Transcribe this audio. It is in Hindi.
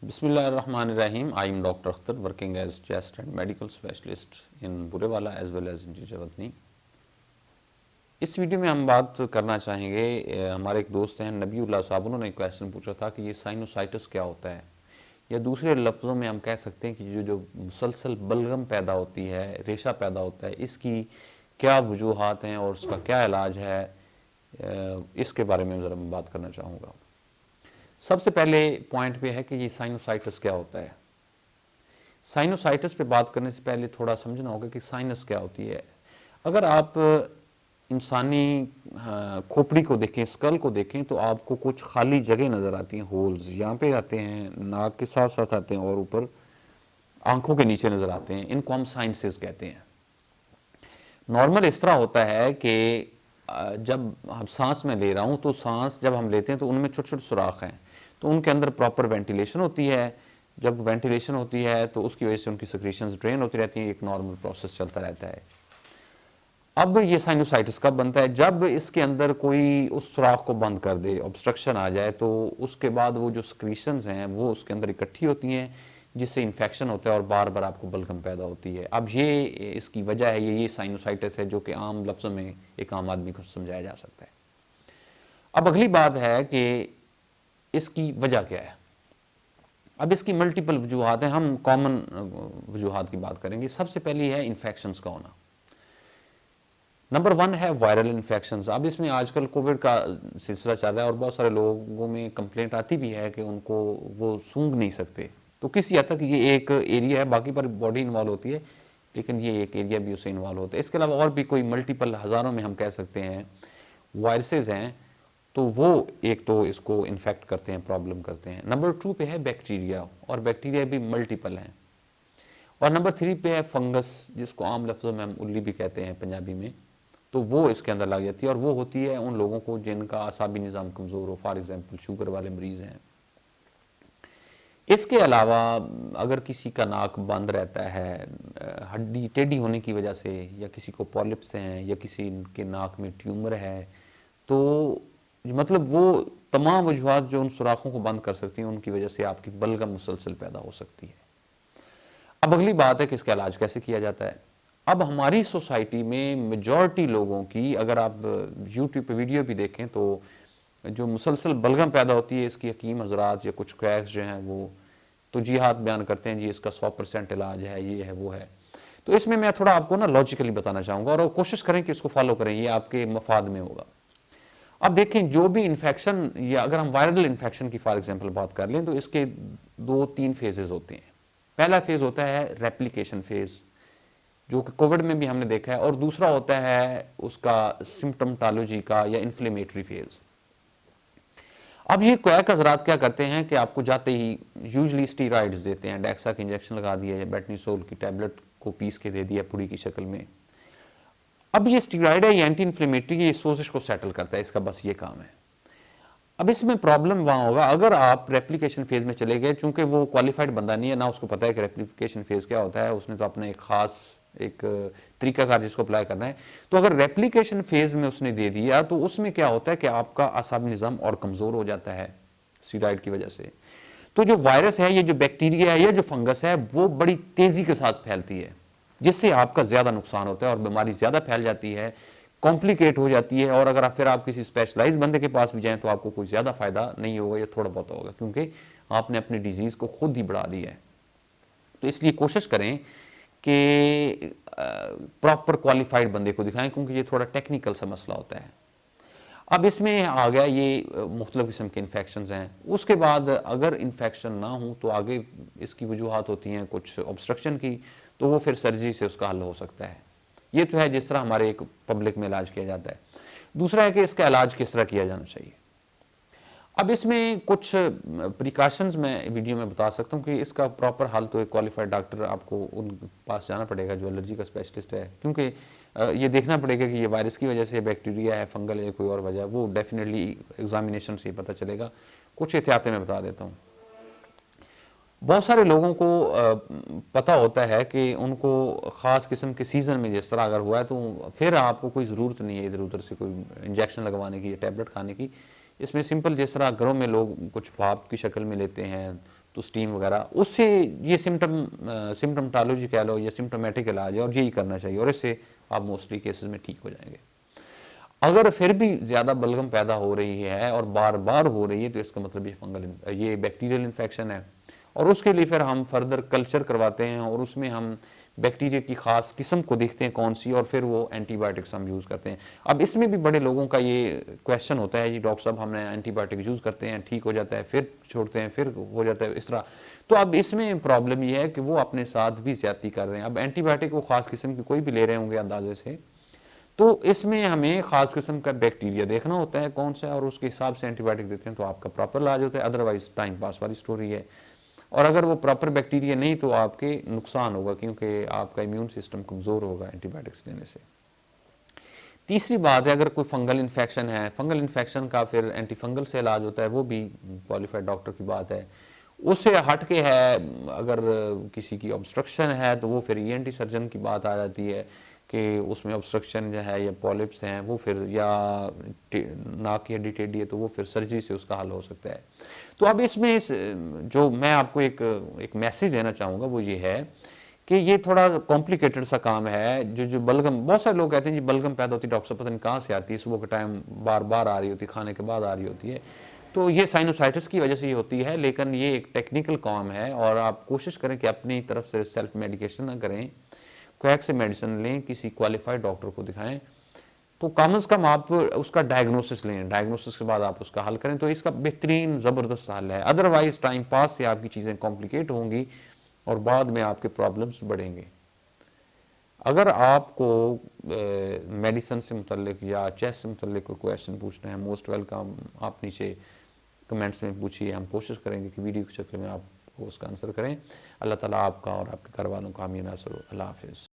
Bismillahirrahmanirrahim. I am Dr. Akhtar working as chest and medical specialist in Burewala as well as in Jijavatni. इस वीडियो में हम बात करना चाहेंगे, हमारे एक दोस्त हैं नबीउल्लाह साहब, उन्होंने एक क्वेश्चन पूछा था कि ये साइनोसाइटिस क्या होता है, या दूसरे लफ्ज़ों में हम कह सकते हैं कि जो मुसलसल बलगम पैदा होती है, रेशा पैदा होता है, इसकी क्या वजूहात हैं और उसका क्या इलाज है, इसके बारे में ज़रा मैं बात करना चाहूँगा। सबसे पहले पॉइंट पे है कि ये साइनोसाइटिस क्या होता है। साइनोसाइटिस पे बात करने से पहले थोड़ा समझना होगा कि साइनस क्या होती है। अगर आप इंसानी खोपड़ी को देखें, स्कल को देखें, तो आपको कुछ खाली जगह नज़र आती हैं, होल्स यहाँ पे आते हैं, नाक के साथ साथ आते हैं और ऊपर आंखों के नीचे नज़र आते हैं। इनको हम साइनसेस कहते हैं। नॉर्मल इस तरह होता है कि जब हम सांस में ले रहा हूँ तो सांस जब हम लेते हैं तो उनमें छोटे छोटे सुराख हैं, तो उनके अंदर प्रॉपर वेंटिलेशन होती है। जब वेंटिलेशन होती है तो उसकी वजह से उनकी सिक्रीशंस ड्रेन होती रहती हैं, एक नॉर्मल प्रोसेस चलता रहता है। अब ये साइनोसाइटिस कब बनता है? जब इसके अंदर कोई उस सुराख को बंद कर दे, ऑब्स्ट्रक्शन आ जाए, तो उसके बाद वो जो सिक्रीशंस हैं वो उसके अंदर इकट्ठी होती हैं, जिससे इन्फेक्शन होता है और बार बार आपको बलगम पैदा होती है। अब ये इसकी वजह है, ये साइनोसाइटिस है, जो कि आम लफ्ज़ों में एक आम आदमी को समझाया जा सकता है। अब अगली बात है कि इसकी वजह क्या है। अब इसकी मल्टीपल वजूहात हैं, हम कॉमन वजूहात की बात करेंगे। सबसे पहली है इन्फेक्शंस का होना। नंबर 1 है वायरल इन्फेक्शंस। अब इसमें आजकल कोविड का सिलसिला चल रहा है और बहुत सारे लोगों में कंप्लेंट आती भी है कि उनको वो सूंघ नहीं सकते। तो किसी हद तक ये एक एरिया है, बाकी पर बॉडी इन्वॉल्व होती है, लेकिन ये एक एरिया भी उससे इन्वॉल्व होता है। इसके अलावा और भी कोई मल्टीपल हज़ारों में हम कह सकते हैं वायरसेस हैं, तो वो एक तो इसको इन्फेक्ट करते हैं, प्रॉब्लम करते हैं। नंबर 2 पे है बैक्टीरिया, और बैक्टीरिया भी मल्टीपल हैं। और नंबर 3 पे है फंगस, जिसको आम लफ्ज़ों में हम उल्ली भी कहते हैं पंजाबी में, तो वो इसके अंदर लग जाती है, और वो होती है उन लोगों को जिनका आसाबी निज़ाम कमज़ोर हो, फॉर एग्जांपल शुगर वाले मरीज़ हैं। इसके अलावा अगर किसी का नाक बंद रहता है हड्डी टेढ़ी होने की वजह से, या किसी को पॉलिप्स हैं, या किसी के नाक में ट्यूमर है, तो मतलब वो तमाम वजूहात जो उन सुराखों को बंद कर सकती हैं, उनकी वजह से आपकी बलगम मुसलसल पैदा हो सकती है। अब अगली बात है कि इसका इलाज कैसे किया जाता है। अब हमारी सोसाइटी में मेजॉरिटी लोगों की, अगर आप यूट्यूब पे वीडियो भी देखें, तो जो मुसलसल बलगम पैदा होती है, इसकी हकीम हजरात या कुछ क्रैक्स जो हैं वो तो जी हाथ बयान करते हैं, जी इसका 100% इलाज है, ये है, वो है। तो इसमें मैं थोड़ा आपको ना लॉजिकली बताना चाहूँगा, और कोशिश करें कि इसको फॉलो करें, ये आपके मफाद में होगा। अब देखें, जो भी इन्फेक्शन, या अगर हम वायरल इन्फेक्शन की फॉर एग्जांपल बात कर लें, तो इसके 2-3 फेजेस होते हैं। पहला फेज होता है रेप्लिकेशन फेज, जो कि कोविड में भी हमने देखा है, और दूसरा होता है उसका सिम्टमटोलॉजी का या इन्फ्लेमेटरी फेज। अब ये क्वैक हजरात क्या करते हैं कि आपको जाते ही यूजली स्टीरॉइड्स देते हैं, डेक्सा के इंजेक्शन लगा दिया या बेटनीसोल की टैबलेट को पीस के दे दिया पुड़ी की शक्ल में। अब ये स्टीरॉइड है, ये एंटी इन्फ्लेमेटरी, ये सोजिश को सेटल करता है, इसका बस ये काम है। अब इसमें प्रॉब्लम वहाँ होगा अगर आप रेप्लिकेशन फेज में चले गए, चूंकि वो क्वालिफाइड बंदा नहीं है, ना उसको पता है कि रेप्लिकेशन फेज क्या होता है, उसने तो अपने एक खास एक तरीकाकार जिसको अप्लाई करना है। तो अगर रेप्लिकेशन फेज में उसने दे दिया, तो उसमें क्या होता है कि आपका आसाबी निज़ाम और कमज़ोर हो जाता है स्टीरॉइड की वजह से। तो जो वायरस है, ये जो बैक्टीरिया है, या जो फंगस है, वो बड़ी तेज़ी के साथ फैलती है, जिससे आपका ज़्यादा नुकसान होता है और बीमारी ज़्यादा फैल जाती है, कॉम्प्लिकेट हो जाती है। और अगर फिर आप किसी स्पेशलाइज बंदे के पास भी जाएं, तो आपको कोई ज़्यादा फायदा नहीं होगा, या थोड़ा बहुत होगा, क्योंकि आपने अपनी डिजीज़ को खुद ही बढ़ा दिया है। तो इसलिए कोशिश करें कि प्रॉपर क्वालिफाइड बंदे को दिखाएं, क्योंकि ये थोड़ा टेक्निकल सा मसला होता है। अब इसमें आ गया ये मुख्तलिफ किस्म के इन्फेक्शंस हैं। उसके बाद अगर इन्फेक्शन ना हो, तो आगे इसकी वजूहात होती हैं कुछ ऑब्स्ट्रक्शन की, तो वो फिर सर्जरी से उसका हल हो सकता है। ये तो है जिस तरह हमारे एक पब्लिक में इलाज किया जाता है। दूसरा है कि इसका इलाज किस तरह किया जाना चाहिए। अब इसमें कुछ प्रिकॉशंस मैं वीडियो में बता सकता हूँ कि इसका प्रॉपर हल तो एक क्वालिफाइड डॉक्टर, आपको उन पास जाना पड़ेगा जो एलर्जी का स्पेशलिस्ट है, क्योंकि ये देखना पड़ेगा कि ये वायरस की वजह से बैक्टीरिया है, फंगल है, कोई और वजह, वो डेफिनेटली एग्जामिनेशन से पता चलेगा। कुछ एहतियातें मैं बता देता हूँ। बहुत सारे लोगों को पता होता है कि उनको ख़ास किस्म के सीज़न में जिस तरह अगर हुआ है, तो फिर आपको कोई ज़रूरत नहीं है इधर उधर से कोई इंजेक्शन लगवाने की या टैबलेट खाने की। इसमें सिंपल जिस तरह घरों में लोग कुछ भाप की शक्ल में लेते हैं, तो स्टीम वगैरह, उससे ये सिम्टमटोलॉजी कह लो या सिम्टोमेटिक इलाज है और यही करना चाहिए, और इससे आप मोस्टली केसेस में ठीक हो जाएंगे। अगर फिर भी ज़्यादा बलगम पैदा हो रही है और बार बार हो रही है तो इसका मतलब ये बैक्टीरियल इन्फेक्शन है, और उसके लिए फिर हम फर्दर कल्चर करवाते हैं और उसमें हम बैक्टीरिया की खास किस्म को देखते हैं कौन सी, और फिर वो एंटीबायोटिक्स हम यूज़ करते हैं। अब इसमें भी बड़े लोगों का ये क्वेश्चन होता है, जी डॉक्टर साहब हमने एंटीबायोटिक यूज़ करते हैं, ठीक हो जाता है, फिर छोड़ते हैं, फिर हो जाता है, इस तरह। तो अब इसमें प्रॉब्लम ये है कि वो अपने साथ भी ज्यादती कर रहे हैं। अब एंटीबायोटिक वो खास किस्म की कोई भी ले रहे होंगे अंदाजे से, तो इसमें हमें खास किस्म का बैक्टीरिया देखना होता है कौन सा है, और उसके हिसाब से एंटीबायोटिक देते हैं तो आपका प्रॉपर इलाज होता है। अदरवाइज टाइम पास वाली स्टोरी है, और अगर वो प्रॉपर बैक्टीरिया नहीं तो आपके नुकसान होगा, क्योंकि आपका इम्यून सिस्टम कमज़ोर होगा एंटीबायोटिक्स लेने से। तीसरी बात है, अगर कोई फंगल इन्फेक्शन है, फंगल इन्फेक्शन का फिर एंटी फंगल से इलाज होता है, वो भी क्वालिफाइड डॉक्टर की बात है। उससे हट के है, अगर किसी की ऑब्स्ट्रक्शन है तो वो फिर ईएनटी सर्जन की बात आ जाती है कि उसमें ऑब्स्ट्रक्शन जो है या पॉलिप्स हैं वो फिर, या नाक की हड्डी टेढ़ी है तो वो फिर सर्जरी से उसका हल हो सकता है। तो अब इसमें जो मैं आपको एक मैसेज देना चाहूँगा वो ये है कि ये थोड़ा कॉम्प्लिकेटेड सा काम है। जो बलगम, बहुत सारे लोग कहते हैं जी बलगम पैदा होती है डॉक्टर साहब पता नहीं कहाँ से आती है, सुबह के टाइम बार बार आ रही होती है, खाने के बाद आ रही होती है, तो ये साइनोसाइटिस की वजह से ये होती है। लेकिन ये एक टेक्निकल काम है, और आप कोशिश करें कि अपनी तरफ से सेल्फ मेडिकेशन ना करें, क्वैक से मेडिसिन लें, किसी क्वालिफाइड डॉक्टर को दिखाएं, तो कम से कम आप उसका डायग्नोसिस लें, डायग्नोसिस के बाद आप उसका हल करें, तो इसका बेहतरीन ज़बरदस्त हल है। अदरवाइज टाइम पास से आपकी चीज़ें कॉम्प्लिकेट होंगी और बाद में आपके प्रॉब्लम्स बढ़ेंगे। अगर आपको मेडिसिन से मुतल्लिक या चेस्ट से मुतल्लिक कोई क्वेश्चन पूछना है, मोस्ट वेलकम, आप नीचे कमेंट्स में पूछिए, हम कोशिश करेंगे कि वीडियो के शक्ल में आपको उसका आंसर करें। अल्लाह ताला आपका और आपके घर वालों का हामी नासर हो। अल्लाह हाफिज़।